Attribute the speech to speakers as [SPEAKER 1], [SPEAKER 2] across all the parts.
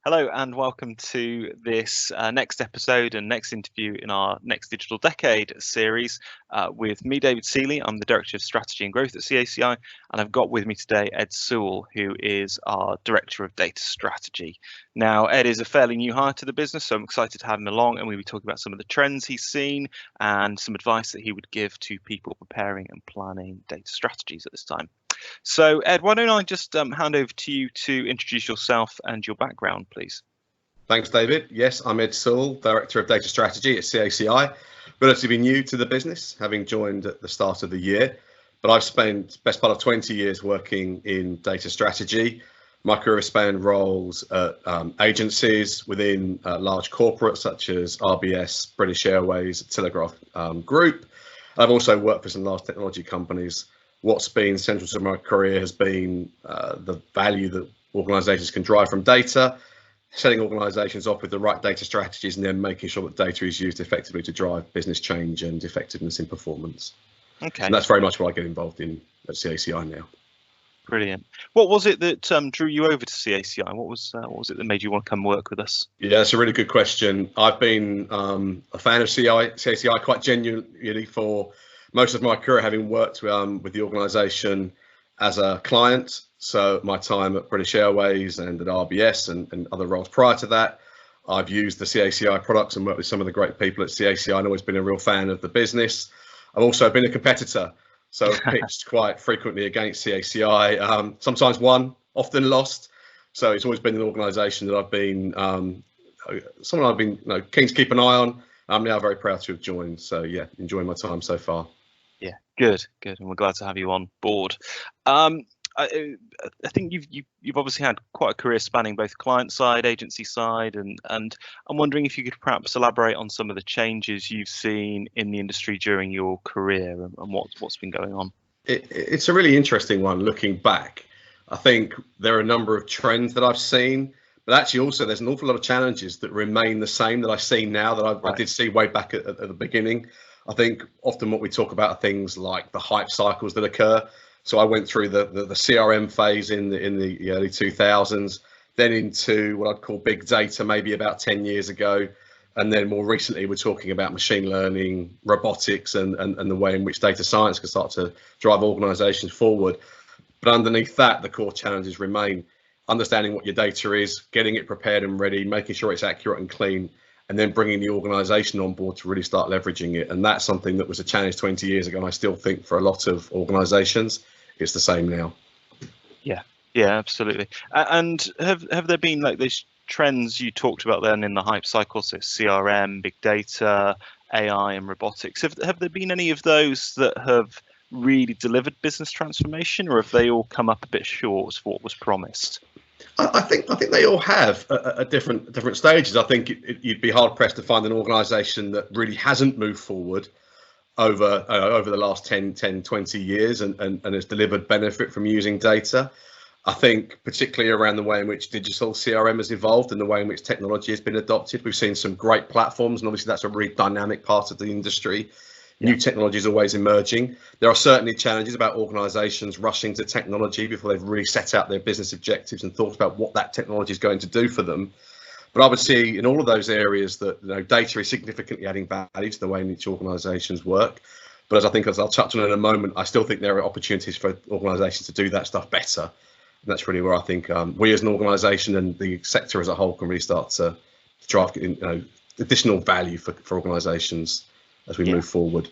[SPEAKER 1] Hello and welcome to this next episode and next interview in our Next Digital Decade series with me, David Sealey. I'm the Director of Strategy and Growth at CACI, and I've got with me today Ed Sewell, who is our Director of Data Strategy. Now, Ed is a fairly new hire to the business, so I'm excited to have him along, and we'll be talking about some of the trends he's seen and some advice that he would give to people preparing and planning data strategies at this time. So, Ed, why don't I just hand over to you to introduce yourself and your background, please?
[SPEAKER 2] Thanks, David. Yes, I'm Ed Sewell, Director of Data Strategy at CACI. Relatively new to the business, having joined at the start of the year, but I've spent the best part of 20 years working in data strategy. My career has spanned roles at agencies within large corporates such as RBS, British Airways, Telegraph Group. I've also worked for some large technology companies. What's been central to my career has been the value that organisations can drive from data, setting organisations off with the right data strategies, and then making sure that data is used effectively to drive business change and effectiveness in performance.
[SPEAKER 1] Okay.
[SPEAKER 2] And that's very much what I get involved in at CACI now.
[SPEAKER 1] Brilliant. What was it that drew you over to CACI? What was it that made you want to come work with us?
[SPEAKER 2] Yeah, that's a really good question. I've been a fan of CACI quite genuinely for most of my career, having worked with the organisation as a client. So my time at British Airways and at RBS and other roles prior to that, I've used the CACI products and worked with some of the great people at CACI. I've always been a real fan of the business. I've also been a competitor, so I've pitched quite frequently against CACI, sometimes won, often lost. So it's always been an organisation that I've been keen to keep an eye on. I'm now very proud to have joined. So yeah, enjoying my time so far.
[SPEAKER 1] Yeah, good, and we're glad to have you on board. I think you've obviously had quite a career spanning both client side, agency side, and I'm wondering if you could perhaps elaborate on some of the changes you've seen in the industry during your career and what's been going on.
[SPEAKER 2] It's a really interesting one looking back. I think there are a number of trends that I've seen, but actually also there's an awful lot of challenges that remain the same that I see now that I did see way back at the beginning. I think often what we talk about are things like the hype cycles that occur. So I went through the CRM phase in the early 2000s, then into what I'd call big data maybe about 10 years ago. And then more recently, we're talking about machine learning, robotics, and the way in which data science can start to drive organizations forward. But underneath that, the core challenges remain understanding what your data is, getting it prepared and ready, making sure it's accurate and clean, and then bringing the organization on board to really start leveraging it. And that's something that was a challenge 20 years ago. And I still think for a lot of organizations, it's the same now.
[SPEAKER 1] Yeah, absolutely. And have there been like these trends you talked about then in the hype cycle, so CRM, big data, AI and robotics? Have there been any of those that have really delivered business transformation, or have they all come up a bit short of what was promised?
[SPEAKER 2] I think they all have at different stages. I think you'd be hard pressed to find an organisation that really hasn't moved forward over the last 10, 20 years and has delivered benefit from using data. I think particularly around the way in which digital CRM has evolved and the way in which technology has been adopted. We've seen some great platforms, and obviously that's a really dynamic part of the industry. New technology is always emerging. There are certainly challenges about organisations rushing to technology before they've really set out their business objectives and thought about what that technology is going to do for them. But I would see in all of those areas that data is significantly adding value to the way in which organisations work. But as I'll touch on in a moment, I still think there are opportunities for organisations to do that stuff better. And that's really where I think we as an organisation and the sector as a whole can really start to drive additional value for organisations as we move forward.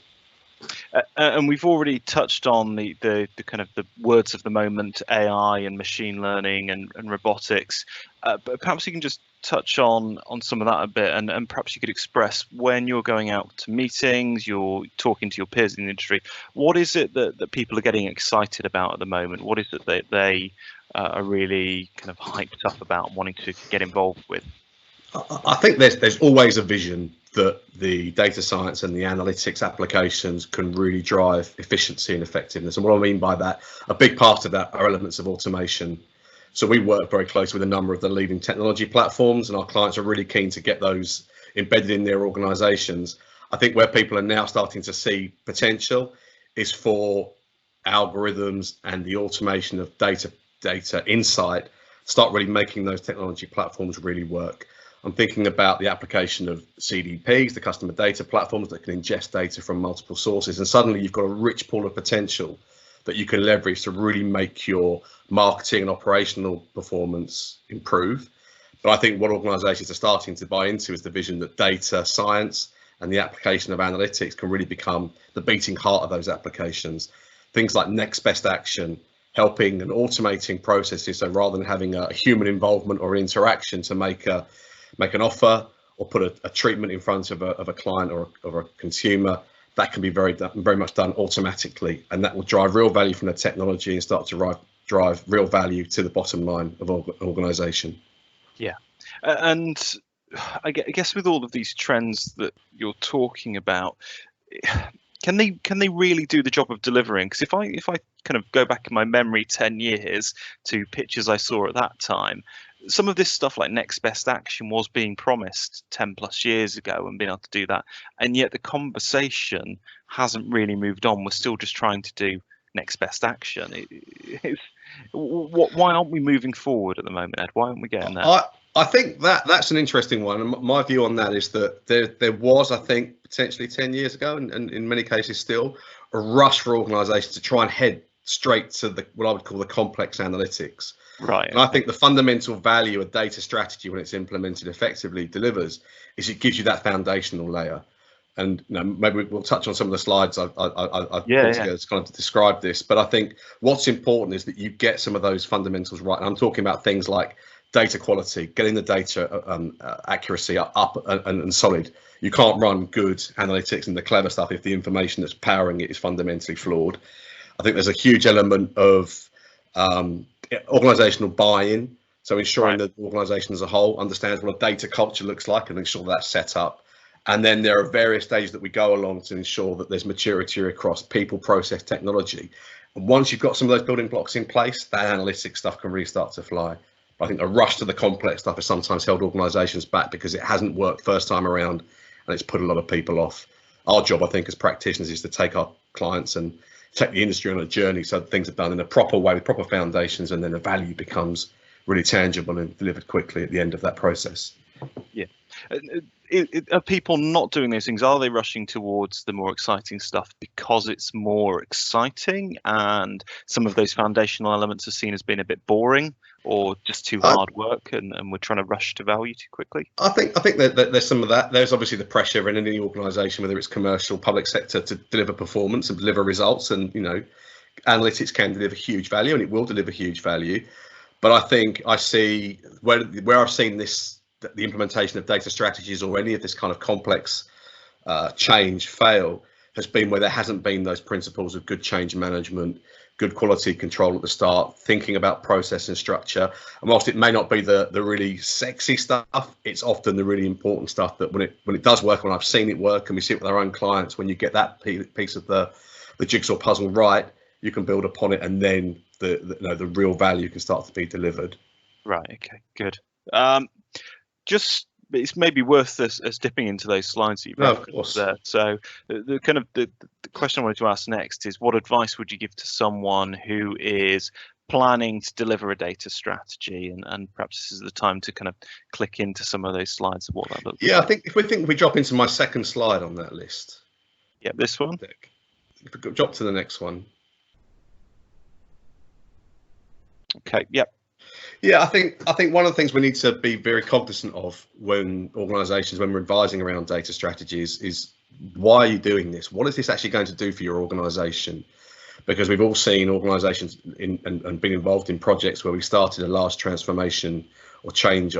[SPEAKER 1] And we've already touched on the kind of the words of the moment, AI and machine learning and robotics. But perhaps you can just touch on some of that a bit, and perhaps you could express when you're going out to meetings, you're talking to your peers in the industry, what is it that people are getting excited about at the moment? What is it that they are really kind of hyped up about and wanting to get involved with?
[SPEAKER 2] I think there's always a vision that the data science and the analytics applications can really drive efficiency and effectiveness. And what I mean by that, a big part of that are elements of automation. So we work very closely with a number of the leading technology platforms, and our clients are really keen to get those embedded in their organizations. I think where people are now starting to see potential is for algorithms and the automation of data insight start really making those technology platforms really work. I'm thinking about the application of CDPs, the customer data platforms that can ingest data from multiple sources, and suddenly you've got a rich pool of potential that you can leverage to really make your marketing and operational performance improve. But I think what organizations are starting to buy into is the vision that data science and the application of analytics can really become the beating heart of those applications. Things like next best action, helping and automating processes. So rather than having a human involvement or interaction to make an offer or put a treatment in front of a client or a consumer, that can be very much done automatically, and that will drive real value from the technology and start to drive real value to the bottom line of an organization.
[SPEAKER 1] Yeah, and I guess with all of these trends that you're talking about, can they really do the job of delivering? Because if I kind of go back in my memory 10 years to pictures I saw at that time, some of this stuff like next best action was being promised 10 plus years ago and being able to do that, and yet the conversation hasn't really moved on. We're still just trying to do next best action. Why aren't we moving forward at the moment, Ed? Why aren't we getting there?
[SPEAKER 2] I think that's an interesting one, and my view on that is that there was, I think, potentially 10 years ago, and in many cases still, a rush for organisations to try and head straight to what I would call the complex analytics.
[SPEAKER 1] Right.
[SPEAKER 2] And I think the fundamental value of data strategy, when it's implemented effectively, delivers, is it gives you that foundational layer. And maybe we'll touch on some of the slides I've put together to kind of describe this. But I think what's important is that you get some of those fundamentals right. And I'm talking about things like data quality, getting the data accuracy up and solid. You can't run good analytics and the clever stuff if the information that's powering it is fundamentally flawed. I think there's a huge element of organizational buy-in. So ensuring that the organization as a whole understands what a data culture looks like and ensure that's set up. And then there are various stages that we go along to ensure that there's maturity across people, process, technology. And once you've got some of those building blocks in place, that analytics stuff can really start to fly. I think a rush to the complex stuff has sometimes held organizations back because it hasn't worked first time around and it's put a lot of people off. Our job, I think, as practitioners is to take our clients and take the industry on a journey so that things are done in a proper way with proper foundations, and then the value becomes really tangible and delivered quickly at the end of that process.
[SPEAKER 1] Yeah. Are people not doing those things? Are they rushing towards the more exciting stuff because it's more exciting and some of those foundational elements are seen as being a bit boring or just too hard work, and we're trying to rush to value too quickly?
[SPEAKER 2] I think that there's some of that. There's obviously the pressure in any organisation, whether it's commercial, public sector, to deliver performance and deliver results. And analytics can deliver huge value, and it will deliver huge value. But I think I see where I've seen the implementation of data strategies or any of this kind of complex change fail has been where there hasn't been those principles of good change management, good quality control at the start, thinking about process and structure. And whilst it may not be the really sexy stuff, it's often the really important stuff that when it does work, when I've seen it work and we see it with our own clients, when you get that piece of the jigsaw puzzle right, you can build upon it, and then the real value can start to be delivered.
[SPEAKER 1] Right. Okay. Good. Just it's maybe worth us dipping into those slides that you've referenced there. So the kind of the question I wanted to ask next is, what advice would you give to someone who is planning to deliver a data strategy, and perhaps this is the time to kind of click into some of those slides of what that looks like.
[SPEAKER 2] I think if we drop into my second slide on that list.
[SPEAKER 1] Yeah, this one.
[SPEAKER 2] If we drop to the next one.
[SPEAKER 1] Okay. Yep.
[SPEAKER 2] Yeah, I think one of the things we need to be very cognizant of when organisations, when we're advising around data strategies, is why are you doing this? What is this actually going to do for your organisation? Because we've all seen organisations and been involved in projects where we started a large transformation or change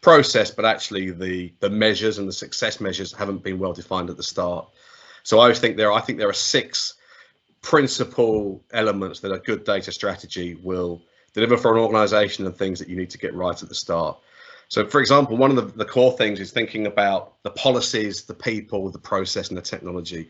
[SPEAKER 2] process, but actually the measures and the success measures haven't been well defined at the start. So I think there are 6 principal elements that a good data strategy will deliver for an organisation, and things that you need to get right at the start. So, for example, one of the core things is thinking about the policies, the people, the process, and the technology.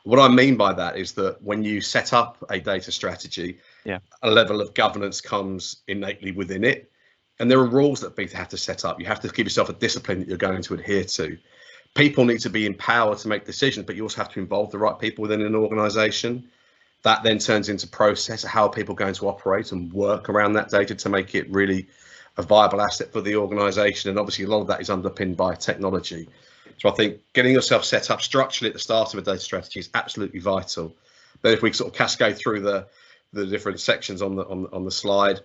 [SPEAKER 2] What I mean by that is that when you set up a data strategy, a level of governance comes innately within it, and there are rules that people have to set up. You have to give yourself a discipline that you're going to adhere to. People need to be empowered to make decisions, but you also have to involve the right people within an organisation. That then turns into process. How are people going to operate and work around that data to make it really a viable asset for the organization? And obviously a lot of that is underpinned by technology. So I think getting yourself set up structurally at the start of a data strategy is absolutely vital. But if we sort of cascade through the different sections on the slide,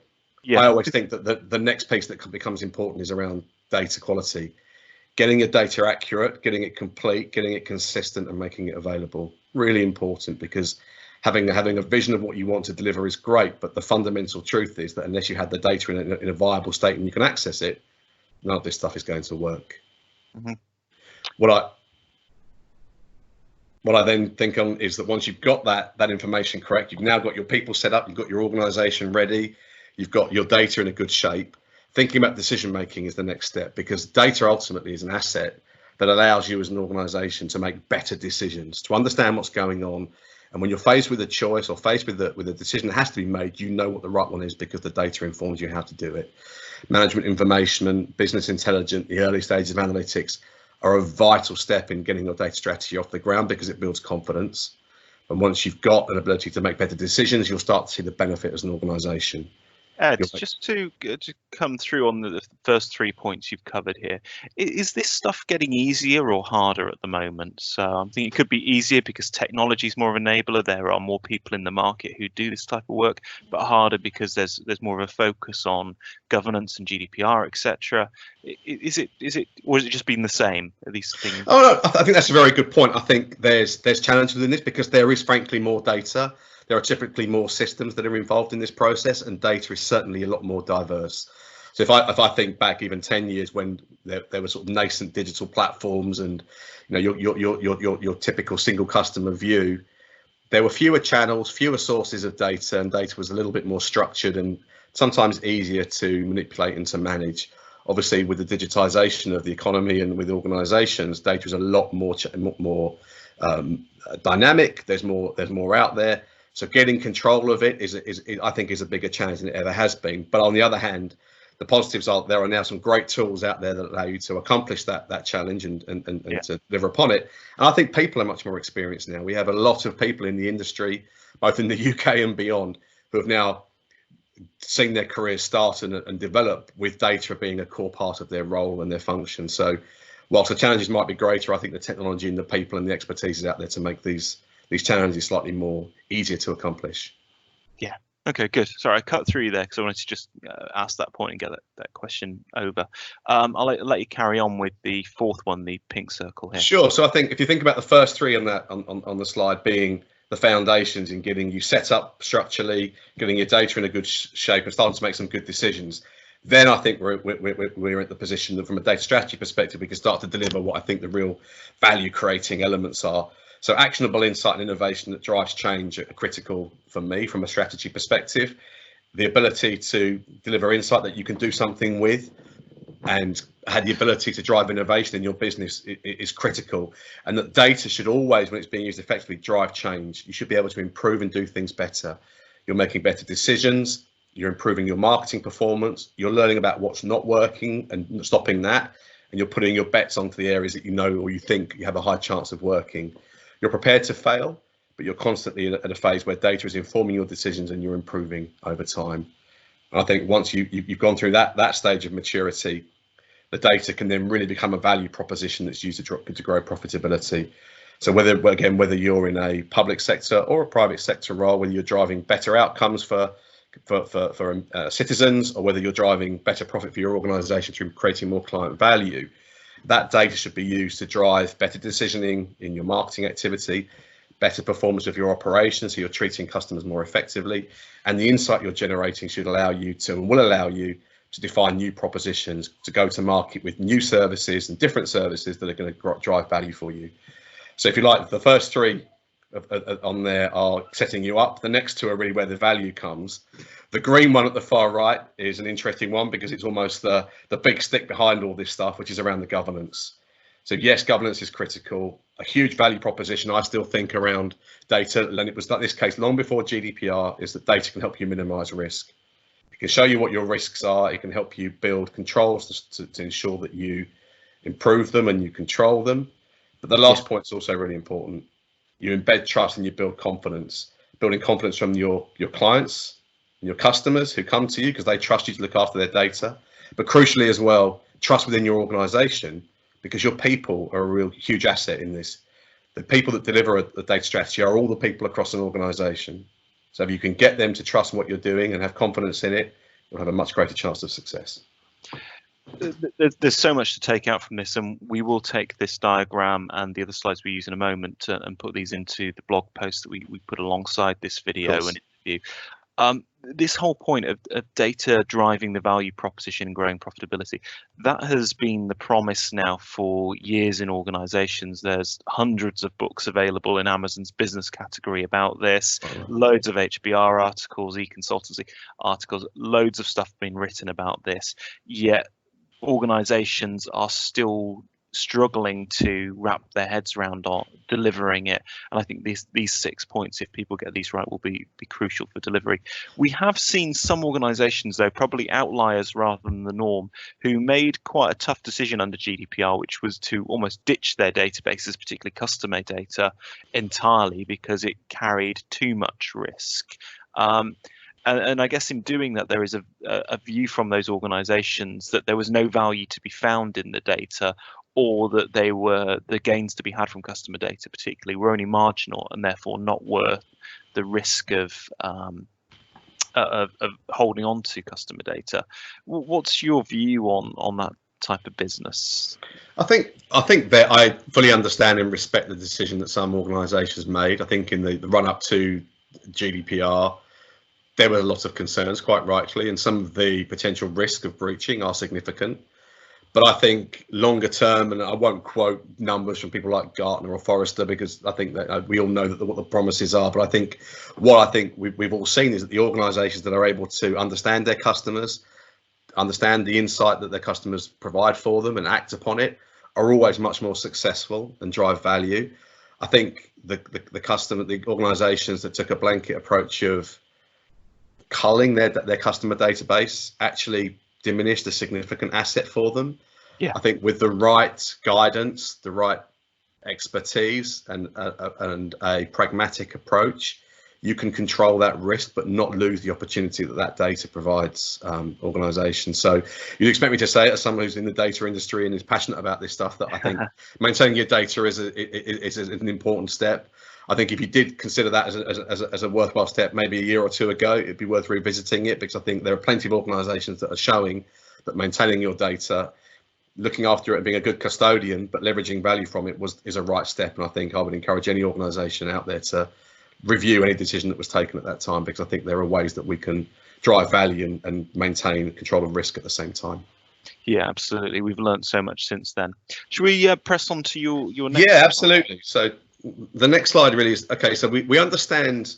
[SPEAKER 1] Yeah.
[SPEAKER 2] I always think that the next piece that becomes important is around data quality. Getting your data accurate, getting it complete, getting it consistent, and making it available. Really important, because having a vision of what you want to deliver is great, but the fundamental truth is that unless you have the data in a viable state and you can access it, none of this stuff is going to work.
[SPEAKER 1] Mm-hmm.
[SPEAKER 2] What I then think on is that once you've got that information correct, you've now got your people set up, you've got your organization ready, you've got your data in a good shape. Thinking about decision making is the next step, because data ultimately is an asset that allows you as an organization to make better decisions, to understand what's going on. And when you're faced with a choice or faced with a decision that has to be made, you know what the right one is because the data informs you how to do it. Management information and business intelligence, the early stages of analytics, are a vital step in getting your data strategy off the ground, because it builds confidence. And once you've got an ability to make better decisions, you'll start to see the benefit as an organization.
[SPEAKER 1] Ed, just to come through on the first 3 points you've covered here, is this stuff getting easier or harder at the moment? So I'm thinking it could be easier because technology is more of an enabler. There are more people in the market who do this type of work, but harder because there's more of a focus on governance and GDPR, etc. Is it, or has it just been the same? Are these things?
[SPEAKER 2] Oh, no, I think that's a very good point. I think there's challenges in this because there is frankly more data. There are typically more systems that are involved in this process, and data is certainly a lot more diverse. So if I think back even 10 years when there were sort of nascent digital platforms and your typical single customer view, there were fewer channels, fewer sources of data, and data was a little bit more structured and sometimes easier to manipulate and to manage. Obviously, with the digitization of the economy and with organizations, data is a lot more dynamic. There's more out there. So getting control of it is I think is a bigger challenge than it ever has been. But on the other hand, the positives are there are now some great tools out there that allow you to accomplish that challenge and to deliver upon it. And I think people are much more experienced now. We have a lot of people in the industry, both in the UK and beyond, who have now seen their careers start and develop with data being a core part of their role and their function. So whilst the challenges might be greater, I think the technology and the people and the expertise is out there to make these challenges slightly more easier to accomplish.
[SPEAKER 1] Yeah. Okay, good. Sorry, I cut through you there because I wanted to just ask that point and get that question over. I'll let you carry on with the fourth one, the pink circle here.
[SPEAKER 2] Sure. So I think if you think about the first three on the slide being the foundations in getting you set up structurally, getting your data in a good shape and starting to make some good decisions, then I think we're at the position that from a data strategy perspective, we can start to deliver what I think the real value creating elements are. So actionable insight and innovation that drives change are critical for me from a strategy perspective. The ability to deliver insight that you can do something with and had the ability to drive innovation in your business is critical. And that data should always, when it's being used effectively, drive change. You should be able to improve and do things better. You're making better decisions. You're improving your marketing performance. You're learning about what's not working and stopping that. And you're putting your bets onto the areas that you know or you think you have a high chance of working. You're prepared to fail, but you're constantly at a phase where data is informing your decisions and you're improving over time. And I think once you've gone through that stage of maturity, the data can then really become a value proposition that's used to grow profitability. So whether you're in a public sector or a private sector role, whether you're driving better outcomes for citizens, or whether you're driving better profit for your organization through creating more client value, that data should be used to drive better decisioning in your marketing activity, better performance of your operations, so you're treating customers more effectively, and the insight you're generating should allow you to and will allow you to define new propositions, to go to market with new services and different services that are going to drive value for you. So if you like, the first three on there are setting you up. The next two are really where the value comes. The green one at the far right is an interesting one because it's almost the big stick behind all this stuff, which is around the governance. So yes, governance is critical. A huge value proposition I still think around data, and it was like this case long before GDPR, is that data can help you minimize risk. It can show you what your risks are. It can help you build controls to ensure that you improve them and you control them. But the last point is also really important. You embed trust and you build confidence. building confidence from your clients and your customers who come to you because they trust you to look after their data. But crucially as well, trust within your organization, because your people are a real huge asset in this. The people that deliver a data strategy are all the people across an organization. So if you can get them to trust what you're doing and have confidence in it, you'll have a much greater chance of success.
[SPEAKER 1] There's so much to take out from this, and we will take this diagram and the other slides we use in a moment and put these into the blog post that we put alongside this video and interview. This whole point of data driving the value proposition and growing profitability, that has been the promise now for years in organizations. There's hundreds of books available in Amazon's business category about this, loads of HBR articles, e-consultancy articles, loads of stuff being written about this, yet organizations are still struggling to wrap their heads around on delivering it. And I think these 6 points, if people get these right, will be crucial for delivery. We have seen some organizations, though, probably outliers rather than the norm, who made quite a tough decision under GDPR, which was to almost ditch their databases, particularly customer data, entirely because it carried too much risk. And I guess in doing that, there is a view from those organizations that there was no value to be found in the data, or that the gains to be had from customer data particularly were only marginal and therefore not worth the risk of holding on to customer data. What's your view on that type of business?
[SPEAKER 2] I think that I fully understand and respect the decision that some organizations made. I think in the run up to GDPR, there were a lot of concerns, quite rightly, and some of the potential risk of breaching are significant. But I think longer term, and I won't quote numbers from people like Gartner or Forrester, because I think that we all know that what the promises are. But I think we've all seen is that the organisations that are able to understand their customers, understand the insight that their customers provide for them, and act upon it, are always much more successful and drive value. I think the organisations that took a blanket approach of culling their customer database actually diminished a significant asset for them.
[SPEAKER 1] Yeah.
[SPEAKER 2] I think with the right guidance, the right expertise, and a pragmatic approach, you can control that risk but not lose the opportunity that data provides organizations. So you'd expect me to say, as someone who's in the data industry and is passionate about this stuff, that I think maintaining your data is an important step. I think if you did consider that as a worthwhile step, maybe a year or two ago, it'd be worth revisiting it, because I think there are plenty of organisations that are showing that maintaining your data, looking after it and being a good custodian, but leveraging value from it is a right step. And I think I would encourage any organisation out there to review any decision that was taken at that time, because I think there are ways that we can drive value and maintain control of risk at the same time.
[SPEAKER 1] Yeah, absolutely. We've learned so much since then. Should we press on to your next?
[SPEAKER 2] Yeah, absolutely. So the next slide really is, okay, so we understand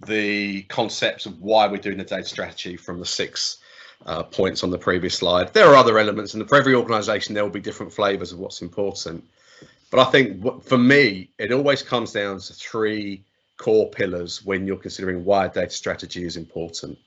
[SPEAKER 2] the concepts of why we're doing the data strategy from the 6 points on the previous slide. There are other elements, and for every organisation there will be different flavours of what's important. But I think for me, it always comes down to 3 core pillars when you're considering why a data strategy is important.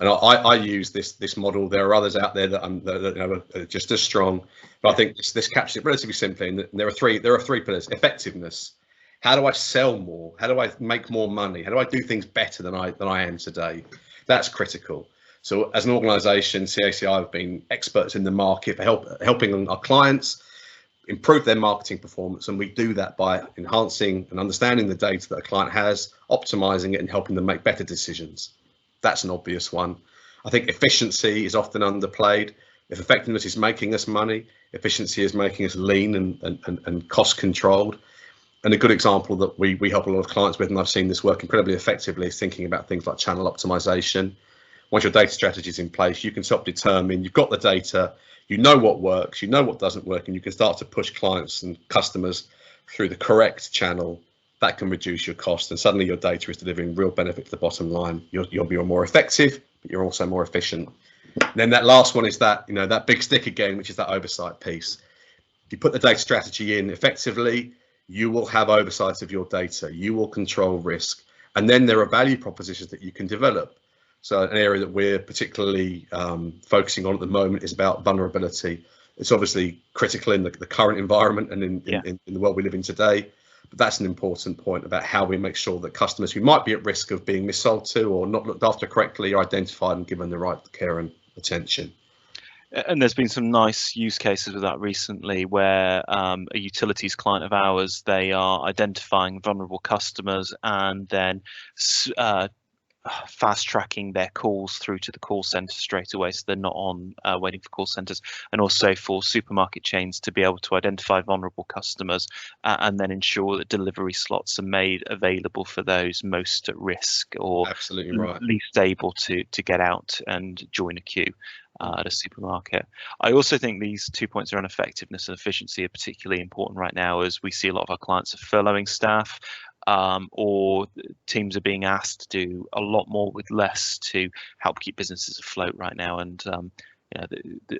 [SPEAKER 2] And I use this model. There are others out there that are just as strong, but I think this captures it relatively simply. And there are three pillars: effectiveness. How do I sell more? How do I make more money? How do I do things better than I am today? That's critical. So as an organisation, CACI have been experts in the market for helping our clients improve their marketing performance, and we do that by enhancing and understanding the data that a client has, optimising it, and helping them make better decisions. That's an obvious one. I think efficiency is often underplayed. If effectiveness is making us money, efficiency is making us lean and cost controlled. And a good example that we help a lot of clients with, and I've seen this work incredibly effectively, is thinking about things like channel optimization. Once your data strategy is in place, you can self-determine, you've got the data, you know what works, you know what doesn't work, and you can start to push clients and customers through the correct channel. That can reduce your cost, and suddenly your data is delivering real benefit to the bottom line. You'll be more effective, but you're also more efficient. And then that last one is that big stick again, which is that oversight piece. If you put the data strategy in effectively, you will have oversight of your data, you will control risk, and then there are value propositions that you can develop. So an area that we're particularly focusing on at the moment is about vulnerability. It's obviously critical in the current environment and in the world we live in today, But that's an important point about how we make sure that customers who might be at risk of being missold to or not looked after correctly are identified and given the right care and attention.
[SPEAKER 1] And there's been some nice use cases with that recently, where a utilities client of ours, they are identifying vulnerable customers and then fast tracking their calls through to the call center straight away, so they're not on waiting for call centers. And also for supermarket chains to be able to identify vulnerable customers and then ensure that delivery slots are made available for those most at risk or
[SPEAKER 2] Absolutely right.
[SPEAKER 1] least able to get out and join a queue at a supermarket. I also think these 2 points around effectiveness and efficiency are particularly important right now, as we see a lot of our clients are furloughing staff, or teams are being asked to do a lot more with less to help keep businesses afloat right now. And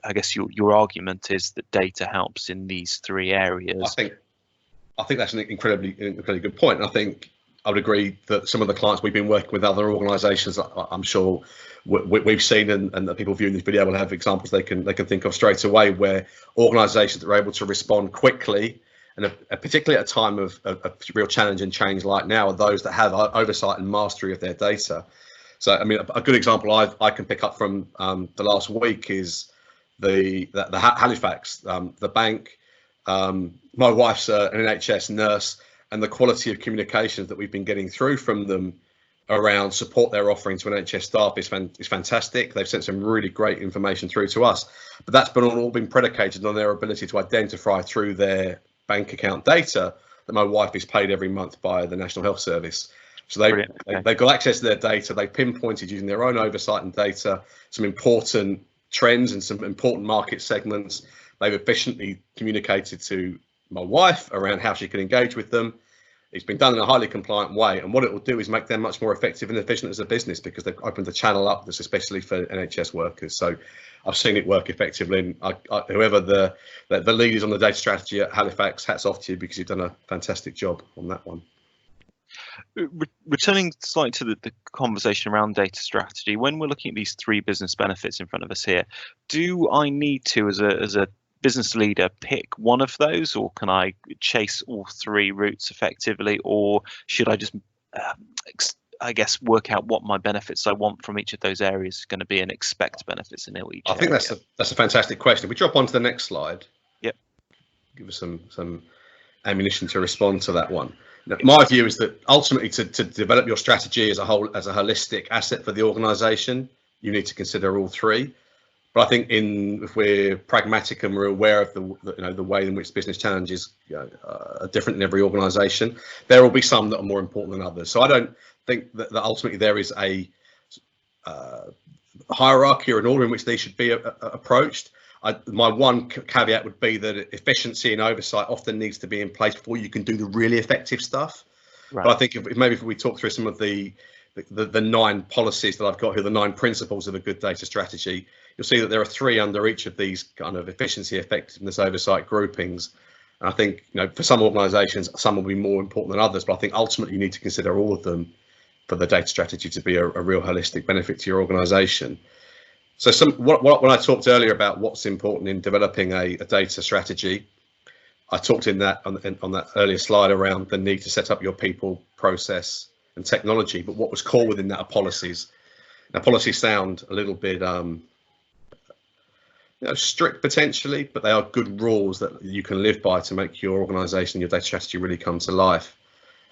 [SPEAKER 1] I guess your argument is that data helps in these three areas.
[SPEAKER 2] I think that's an incredibly good point. And I think I would agree that some of the clients we've been working with, other organisations, I'm sure we've seen, and that people viewing this video will have examples they can think of straight away, where organisations that are able to respond quickly, and particularly at a time of real challenge and change like now, are those that have oversight and mastery of their data. So, I mean, a good example I can pick up from the last week is the Halifax, the bank. My wife's an NHS nurse, and the quality of communications that we've been getting through from them around support they're offering to NHS staff is fantastic. They've sent some really great information through to us, but that's all been predicated on their ability to identify through their bank account data that my wife is paid every month by the National Health Service. So they've got access to their data. They pinpointed, using their own oversight and data, some important trends and some important market segments. They've efficiently communicated to my wife around how she can engage with them. It's been done in a highly compliant way, and what it will do is make them much more effective and efficient as a business, because they've opened the channel up that's especially for NHS workers. So I've seen it work effectively, and whoever the lead is on the data strategy at Halifax, hats off to you, because you've done a fantastic job on that one.
[SPEAKER 1] Returning slightly to the conversation around data strategy, when we're looking at these three business benefits in front of us here, do I need to, as a business leader, pick one of those, or can I chase all three routes effectively, or should I just I guess work out what my benefits I want from each of those areas is going to be and expect benefits in each area?
[SPEAKER 2] I think that's a fantastic question. If we drop onto the next slide,
[SPEAKER 1] yep,
[SPEAKER 2] give us some ammunition to respond to that one. Now, my view is that ultimately to develop your strategy as a holistic asset for the organisation, you need to consider all three. But I think if we're pragmatic and we're aware of the way in which business challenges are different in every organisation, there will be some that are more important than others. So I don't think that ultimately there is a hierarchy or an order in which they should be approached. My one caveat would be that efficiency and oversight often needs to be in place before you can do the really effective stuff. Right. But I think if we talk through some of the 9 policies that I've got here, the 9 principles of a good data strategy, you'll see that there are 3 under each of these kind of efficiency, effectiveness, oversight groupings. And I think, for some organisations, some will be more important than others, but I think ultimately you need to consider all of them for the data strategy to be a real holistic benefit to your organisation. So when I talked earlier about what's important in developing a data strategy, I talked on that earlier slide around the need to set up your people, process and technology, but what was core within that are policies. Now, policies sound a little bit strict potentially, but they are good rules that you can live by to make your organisation, your data strategy really come to life.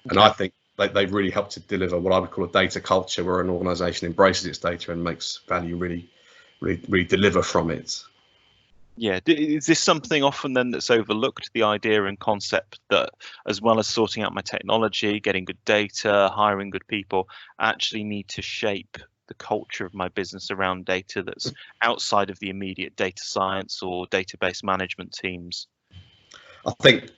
[SPEAKER 2] Okay. And I think they really help to deliver what I would call a data culture, where an organisation embraces its data and makes value really deliver from it.
[SPEAKER 1] Yeah, is this something often then that's overlooked, the idea and concept that, as well as sorting out my technology, getting good data, hiring good people, I actually need to shape the culture of my business around data that's outside of the immediate data science or database management teams?
[SPEAKER 2] I think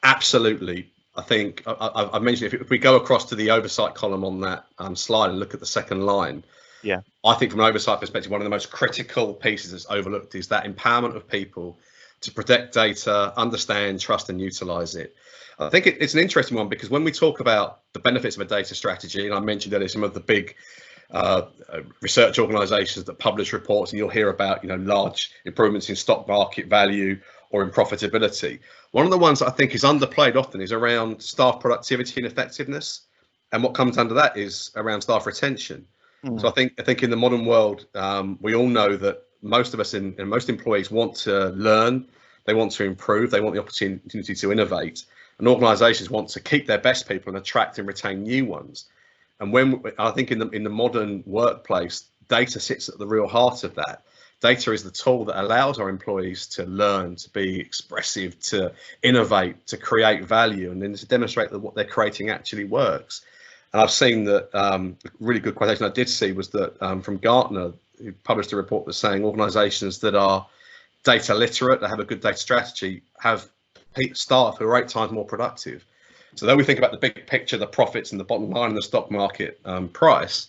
[SPEAKER 2] absolutely. I think I've mentioned, if we go across to the oversight column on that slide and look at the second line, yeah, I think from an oversight perspective, one of the most critical pieces that's overlooked is that empowerment of people to protect data, understand, trust and utilize it. I think it's an interesting one, because when we talk about the benefits of a data strategy, and I mentioned earlier some of the big research organizations that publish reports, and you'll hear about large improvements in stock market value or in profitability. One of the ones that I think is underplayed often is around staff productivity and effectiveness. And what comes under that is around staff retention. So I think in the modern world, we all know that most of us and most employees want to learn, they want to improve, they want the opportunity to innovate, and organisations want to keep their best people and attract and retain new ones. And when I think in the modern workplace, data sits at the real heart of that. Data is the tool that allows our employees to learn, to be expressive, to innovate, to create value, and then to demonstrate that what they're creating actually works. And I've seen that a really good quotation I did see was that from Gartner, who published a report that's saying organisations that are data literate, that have a good data strategy, have staff who are 8 times more productive. So though we think about the big picture, the profits and the bottom line in the stock market price,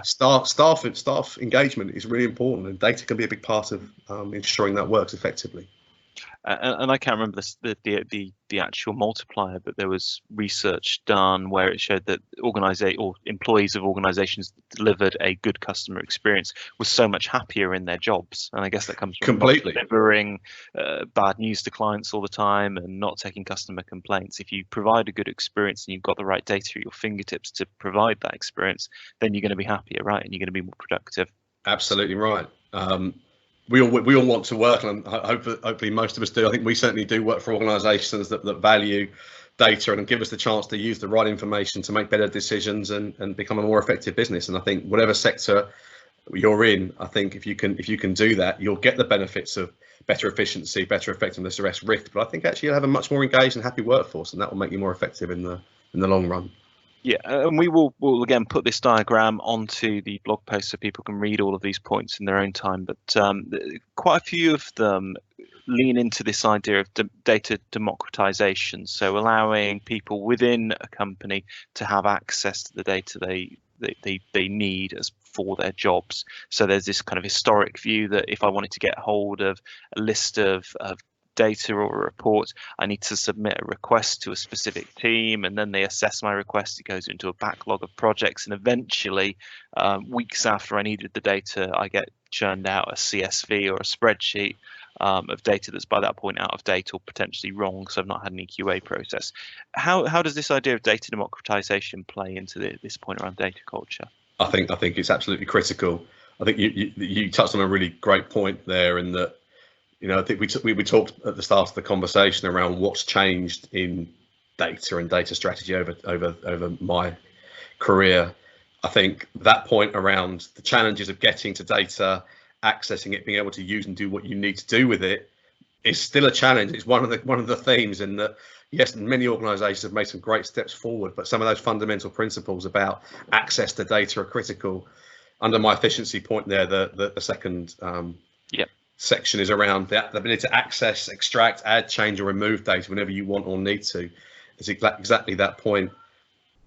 [SPEAKER 2] staff engagement is really important, and data can be a big part of ensuring that works effectively.
[SPEAKER 1] And I can't remember the actual multiplier, but there was research done where it showed that employees of organisations that delivered a good customer experience was so much happier in their jobs. And I guess that comes from
[SPEAKER 2] completely
[SPEAKER 1] not delivering bad news to clients all the time and not taking customer complaints. If you provide a good experience and you've got the right data at your fingertips to provide that experience, then you're going to be happier, right? And you're going to be more productive.
[SPEAKER 2] Absolutely right. We all want to work, and hopefully most of us do. I think we certainly do work for organisations that value data and give us the chance to use the right information to make better decisions and become a more effective business. And I think whatever sector you're in, I think if you can do that, you'll get the benefits of better efficiency, better effectiveness, less risk. But I think actually you'll have a much more engaged and happy workforce, and that will make you more effective in the long run.
[SPEAKER 1] Yeah, and we'll again put this diagram onto the blog post so people can read all of these points in their own time. But quite a few of them lean into this idea of data democratization, so allowing people within a company to have access to the data they need for their jobs. So there's this kind of historic view that if I wanted to get hold of a list of data or a report, I need to submit a request to a specific team, and then they assess my request. It goes into a backlog of projects, and eventually weeks after I needed the data, I get churned out a CSV or a spreadsheet of data that's by that point out of date or potentially wrong, so I've not had any QA process. How does this idea of data democratization play into this point around data culture?
[SPEAKER 2] I think it's absolutely critical. I think you touched on a really great point there, in that, you know, I think we talked at the start of the conversation around what's changed in data and data strategy over my career. I think that point around the challenges of getting to data, accessing it, being able to use and do what you need to do with it is still a challenge. It's one of the themes in that, yes, many organisations have made some great steps forward, but some of those fundamental principles about access to data are critical. Under my efficiency point there, the second section is around the ability to access, extract, add, change, or remove data whenever you want or need to. It's exactly that point.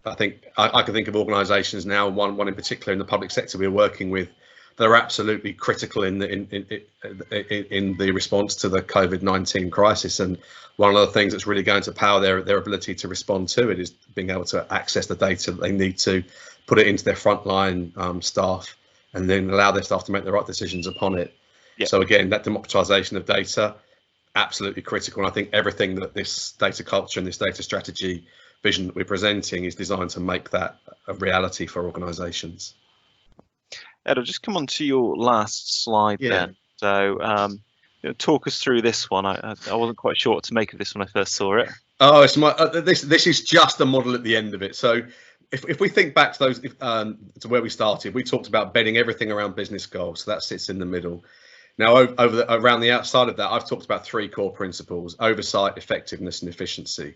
[SPEAKER 2] I think I can think of organisations now, one in particular in the public sector we're working with, that are absolutely critical in the response to the COVID-19 crisis. And one of the things that's really going to power their ability to respond to it is being able to access the data that they need to put it into their frontline staff, and then allow their staff to make the right decisions upon it. Yep. So again, that democratization of data, absolutely critical. And I think everything that this data culture and this data strategy vision that we're presenting is designed to make that a reality for organizations.
[SPEAKER 1] Ed, I'll just come on to your last slide then. So talk us through this one. I wasn't quite sure what to make of this when I first saw it.
[SPEAKER 2] Oh, it's this is just a model at the end of it. So if we think back to those to where we started, we talked about bedding everything around business goals. So that sits in the middle. Now, around the outside of that, I've talked about 3 core principles: oversight, effectiveness, and efficiency.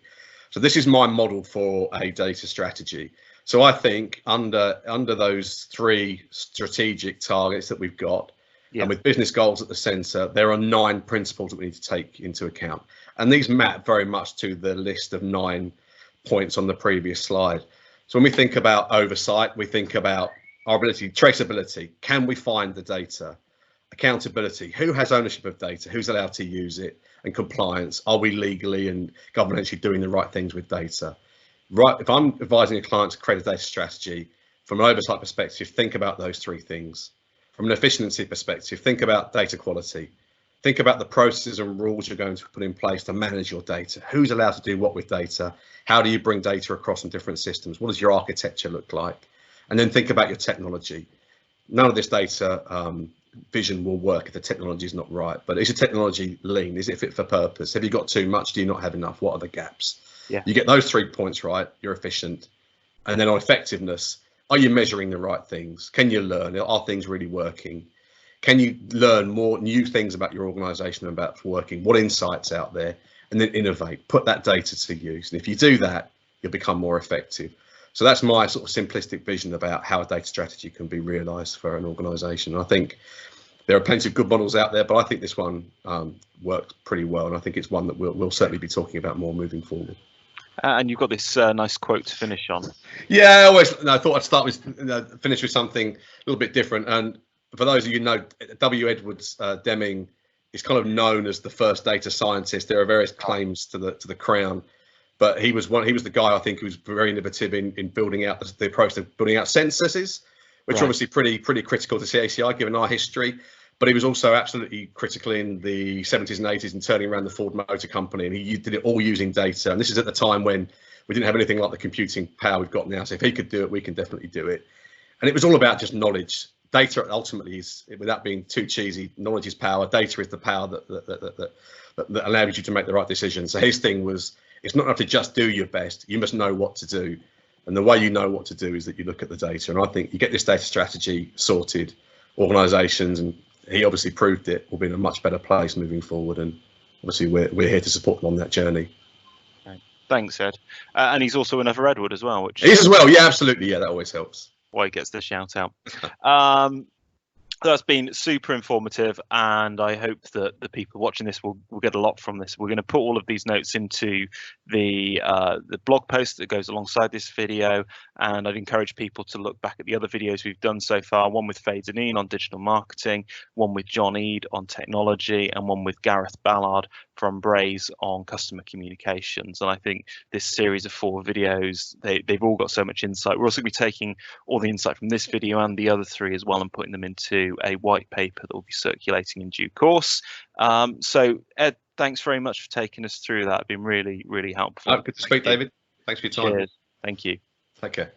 [SPEAKER 2] So this is my model for a data strategy. So I think under those 3 strategic targets that we've got, and with business goals at the centre, there are 9 principles that we need to take into account. And these map very much to the list of 9 points on the previous slide. So when we think about oversight, we think about our ability, traceability. Can we find the data? Accountability, who has ownership of data, who's allowed to use it, and compliance, are we legally and governmentally doing the right things with data? Right, if I'm advising a client to create a data strategy, from an oversight perspective, think about those 3 things. From an efficiency perspective, think about data quality. Think about the processes and rules you're going to put in place to manage your data. Who's allowed to do what with data? How do you bring data across in different systems? What does your architecture look like? And then think about your technology. None of this data vision will work if the technology is not right. But is your technology lean? Is it fit for purpose? Have you got too much? Do you not have enough? What are the gaps?
[SPEAKER 1] Yeah.
[SPEAKER 2] You get those 3 points right, you're efficient. And then on effectiveness, are you measuring the right things? Can you learn? Are things really working? Can you learn more new things about your organization and about working? What insights out there? And then innovate, put that data to use. And if you do that, you'll become more effective. So that's my sort of simplistic vision about how a data strategy can be realized for an organization. And I think there are plenty of good models out there, but I think this one worked pretty well. And I think it's one that we'll certainly be talking about more moving forward.
[SPEAKER 1] And you've got this nice quote to finish on.
[SPEAKER 2] Yeah, I thought I'd start with finish with something a little bit different. And for those of you who know, W. Edwards Deming is kind of known as the first data scientist. There are various claims to the crown, but he was the guy I think who was very innovative in building out the approach to building out censuses, which are obviously pretty critical to CACI given our history. But he was also absolutely critical in the 70s and 80s in turning around the Ford Motor Company, and he did it all using data. And this is at the time when we didn't have anything like the computing power we've got now. So if he could do it, we can definitely do it. And it was all about just knowledge. Data ultimately is, without being too cheesy, knowledge is power. Data is the power that allows you to make the right decision. So his thing was, it's not enough to just do your best. You must know what to do. And the way you know what to do is that you look at the data. And I think you get this data strategy sorted, organizations, and he obviously proved it, will be in a much better place moving forward. And obviously we're here to support them on that journey.
[SPEAKER 1] Thanks, Ed. And he's also another Edward as well. Which
[SPEAKER 2] he is as well. Yeah, absolutely. Yeah, that always helps.
[SPEAKER 1] Why he gets the shout out. That's been super informative, and I hope that the people watching this will get a lot from this. We're going to put all of these notes into the blog post that goes alongside this video, and I'd encourage people to look back at the other videos we've done so far, one with Faye Deneen on digital marketing, one with John Eade on technology, and one with Gareth Ballard from Braze on customer communications. And I think this series of 4 videos, they've all got so much insight. We're also going to be taking all the insight from this video and the other 3 as well and putting them into a white paper that will be circulating in due course. So Ed, thanks very much for taking us through that. It's been really, really helpful.
[SPEAKER 2] Good to speak, David. Thanks for your time.
[SPEAKER 1] Cheers. Thank you.
[SPEAKER 2] Take care.